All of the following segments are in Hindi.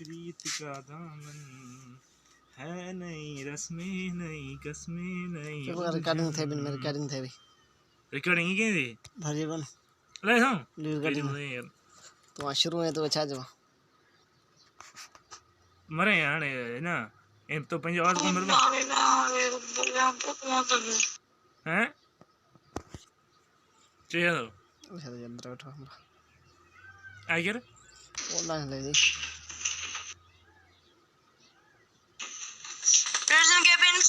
प्रीत का दामन है नहीं रस्में नहीं कस्में नहीं रिकॉर्डिंग थे बिन रिकॉर्डिंग थे भी रिकॉर्डिंग ही की थी भरी बन ले हम रिकॉर्डिंग तो शुरू है तो अच्छा जो मरे यार ना एम तो पंज आवाज कौन मरवा हैं चलो अच्छा ये अंदर बैठो हमरा आगे ऑनलाइन ले जी Prison cabins.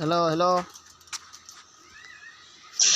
Hello hello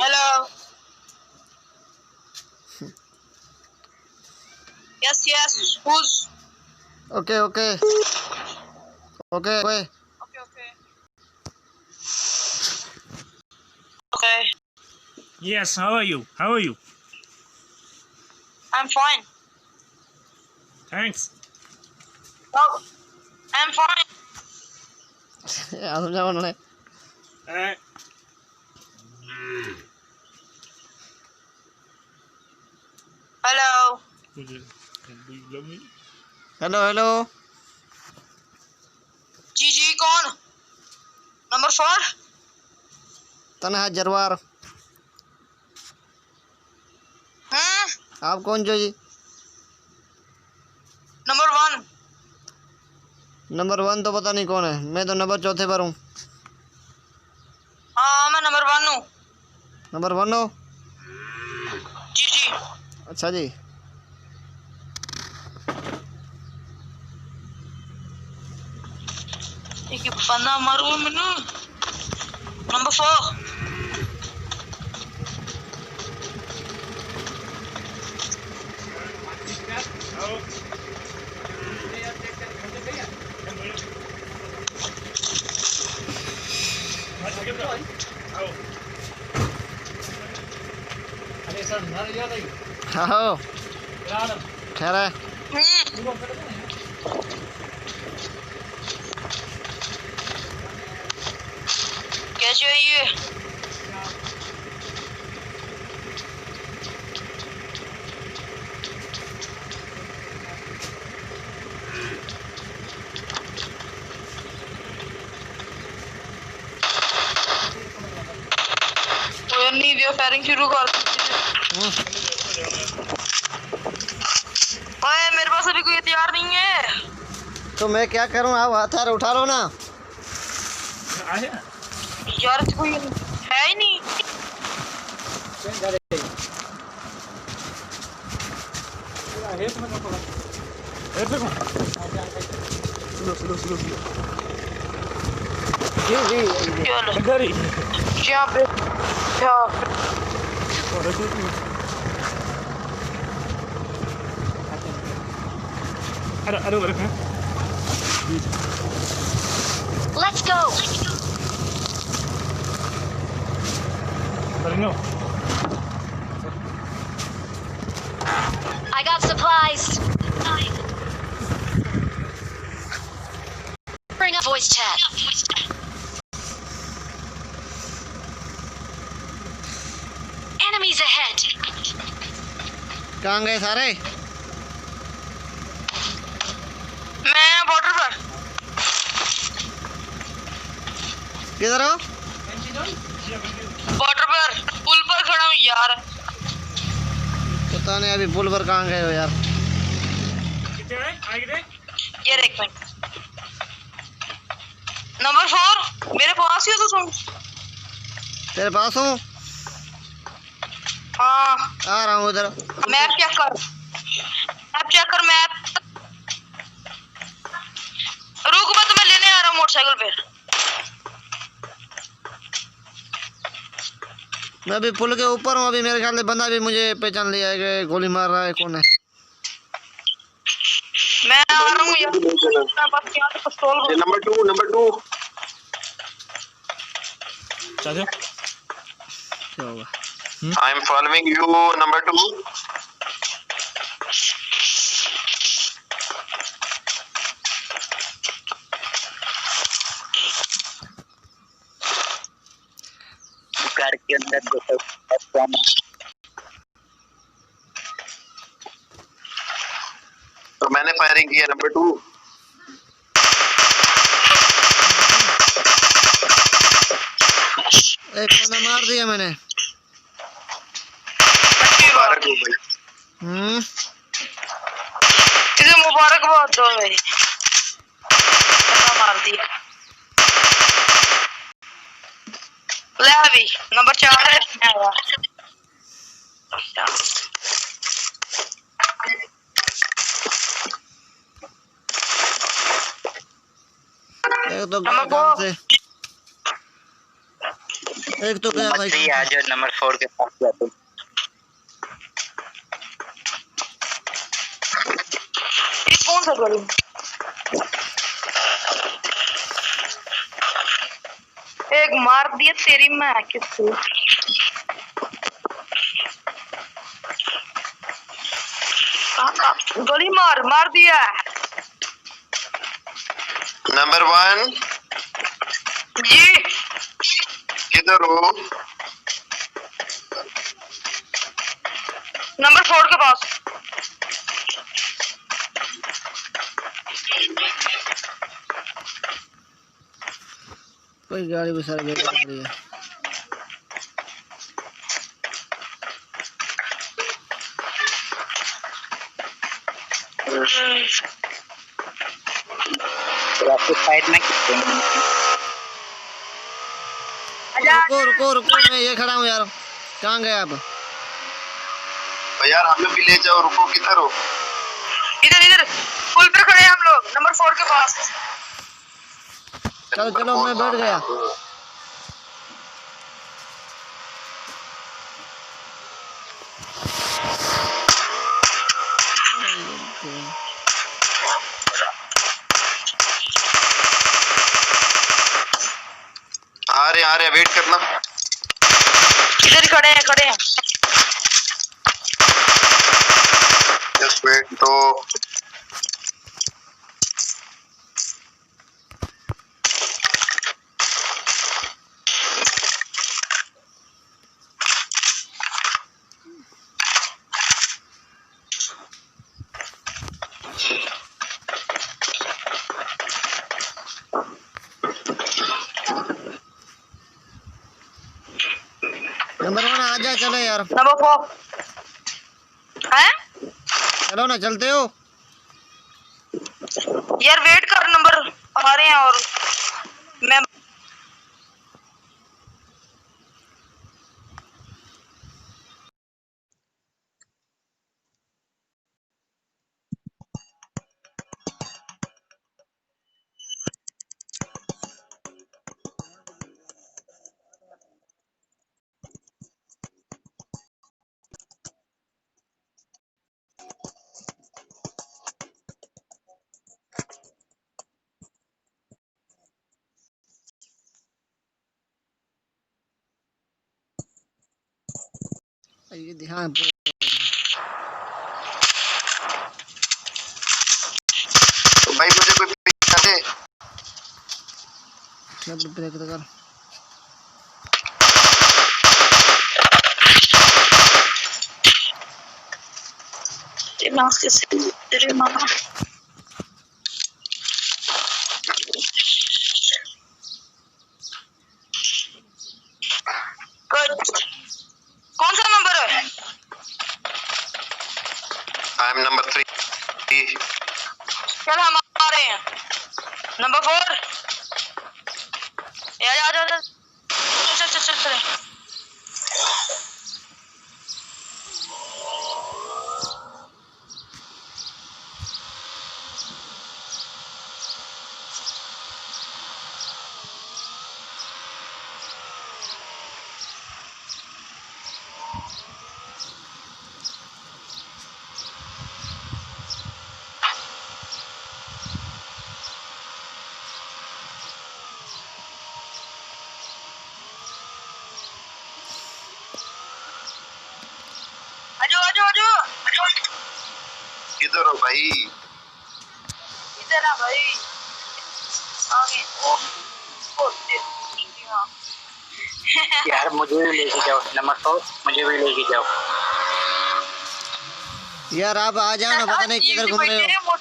hello yes who's okay okay okay okay okay yes how are you I'm fine thanks oh I'm fine यार समझा उन्होंने hello हेलो हेलो जी कौन नंबर 4 तन्हा जरवार आप कौन जो जी नंबर 1 तो पता नहीं कौन है मैं तो नंबर 4 पर हूँ हाँ मैं नंबर 1 हूँ नंबर 1 हो जी अच्छा जी एक बंदा मारू मैंने नंबर 4 हेलो हाँ खैर है। क्या चाहिए? नहीं दिया, फायरिंग शुरू कर। ओए मेरे पास अभी कोई हथियार नहीं है। तो मैं क्या करूं? आप हथियार उठा लो ना। यार कोई है ही नहीं। चलो यहाँ पे Let's go. I got supplies. Bring up voice chat. Enemies ahead. कहाँ गए सारे? मैं बॉर्डर पर। किधर हो? बॉर्डर पर पुल पर खड़ा हूँ यार। पता नहीं अभी पुल पर कहाँ गए हो यार। ये देख मिनट। नंबर 4 मेरे पास ही हो तो सुन। तेरे पास हूँ। हाँ आ रहा हूँ उधर। मैप चेक कर, मैप चेक कर मैप। रुक मैं तुम्हें लेने आ रहा हूँ मोटरसाइकिल पे। मैं अभी पुल के ऊपर हूँ। अभी मेरे ख्याल से बंदा भी मुझे पहचान लिया है कि गोली मार रहा है। कौन है? मैं आ रहा हूँ यार। बस यहाँ पे पिस्तौल। नंबर 2 चलो क्या होगा? I am following you number 2। Car के अंदर तो मैंने फायरिंग किया नंबर 2। एक बंदा मार दिया मैंने। मुबारक हो भाई। इसे मुबारकबाद दो भाई। मार दिया। ले अभी नंबर 4 है। एक तो नंबर काम 4 से एक तो गया भाई। 3 आ जाओ, नंबर 4 के पास जाते। कौन सा गोली? एक मार दिया तेरी मैं किसको। गोली मार दिया। नंबर 1 जी किधर हो? नंबर 4 के पास। कोई गाड़ी भी सारी बेकार खड़ी है। साइड में रुको रुको रुको, मैं ये खड़ा हूँ यार। कहाँ गए आप? यार हमें भी ले जाओ। रुको किधर हो? इधर पुल पे खड़े हैं हम लोग नंबर 4 के पास। चलो चलो मैं बैठ गया। आ रहे वेट करना। इधर खड़े हैं। वेट तो नंबर 1 आ जा, चलो यार। नंबर 4 हैं चलो ना, चलते हो। यार, वेट कर, नंबर आ रहे हैं और मैं ये ध्यान तो भाई मुझे कोई पिक कर दे। ब्रेक कर। दिमाग से तेरे मामा कौन सा नंबर है? I am number 3। चल, हम आ रहे हैं। नंबर 4 यार, आ जा, चल चल चल चल। आजो आजो आजो किधर हो भाई? इधर आ भाई, आगे। ओ यार मुझे भी लेके जाओ, नंबर 4 मुझे भी लेके जाओ। यार आप आ जाओ ना, पता नहीं किधर घूम रहे हो।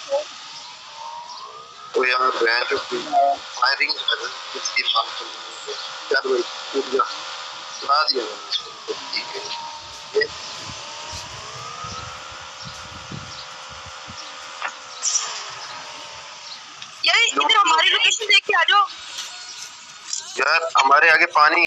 तो यार मैं जो फायरिंग कर रहा हूं इसकी बात कर रहा हूं यार, भाई कूद जा, सुना दिया मैंने इसको। ठीक है ये यार, इधर हमारी लोकेशन देख के आ जाओ। यार हमारे आगे पानी।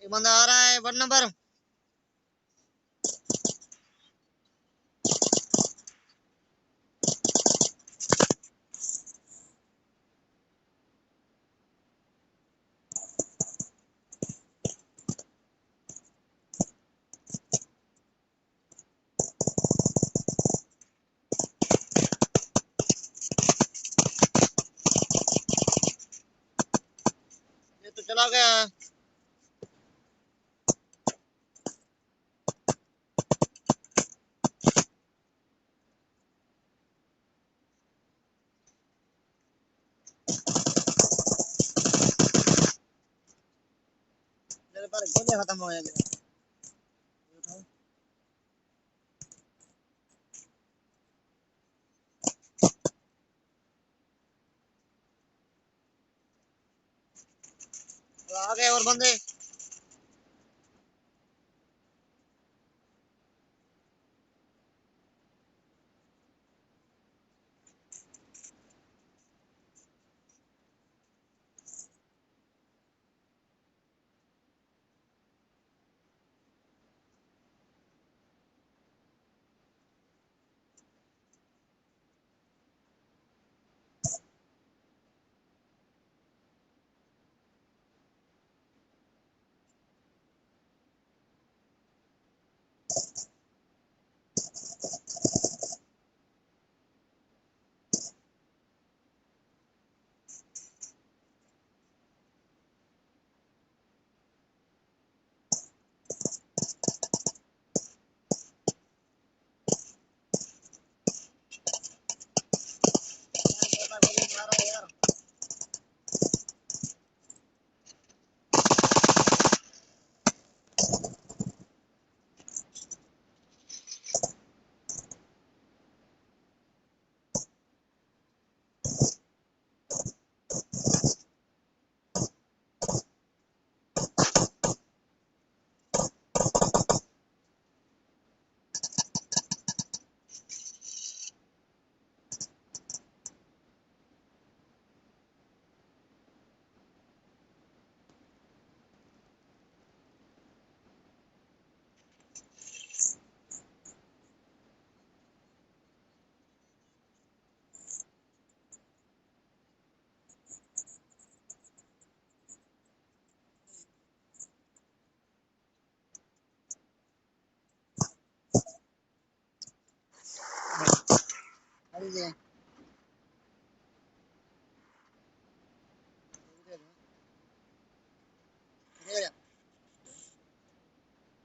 एक बंदा आ रहा है, 1 नंबर। ये तो चला गया है। मेरे पास गोलियां खत्म हो गई। आ गए और बंदे।